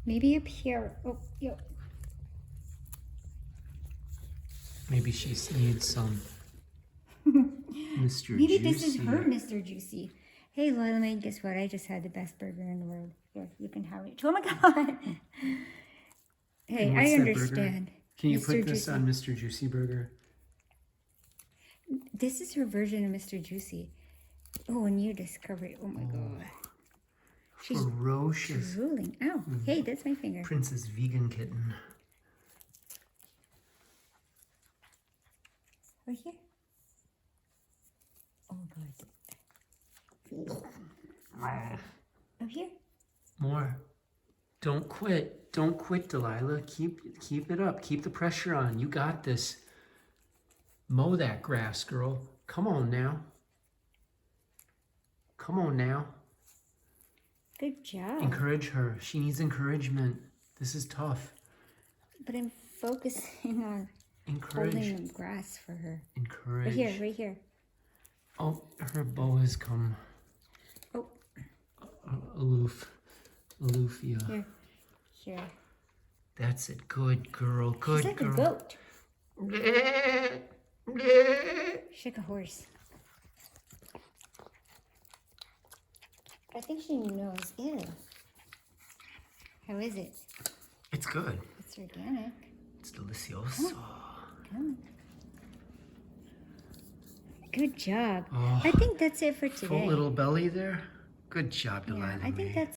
Maybe up here. Oh, yo. Maybe she needs some Mr. Maybe Juicy. this is her Mr. Juicy. Hey, Delilah Mae, guess what? I just had the best burger in the world. Here, you can have it. Oh my God. Hey, And I what's that burger? understand. Can you Mr. put this Juicy. on Mr. Juicy Burger? This is her version of Mr. Juicy. Oh, a new discovery. Oh my God. She's Ferocious drooling. Ow. Hey, that's my finger. Princess Vegan Kitten. Right here. Oh God. Up here. More. Don't quit. Don't quit, Delilah. Keep it up. Keep the pressure on. You got this. Mow that grass, girl. Come on now. Come on now. Good job. Encourage her. She needs encouragement. This is tough. But I'm focusing on Encourage. holding the grass for her. Encourage. Right here, right here. Oh, her bow has come. Oh. Aloof. Aloofia. Here. Here. That's it. Good girl. Good She's like girl. a goat. She's like a horse. I think she knows. Ew. How is it? It's good. It's organic. It's delicioso. Come on. Good job. Oh, I think that's it for today. full little belly there. Good job, Yeah, Delilah I think Mae. that's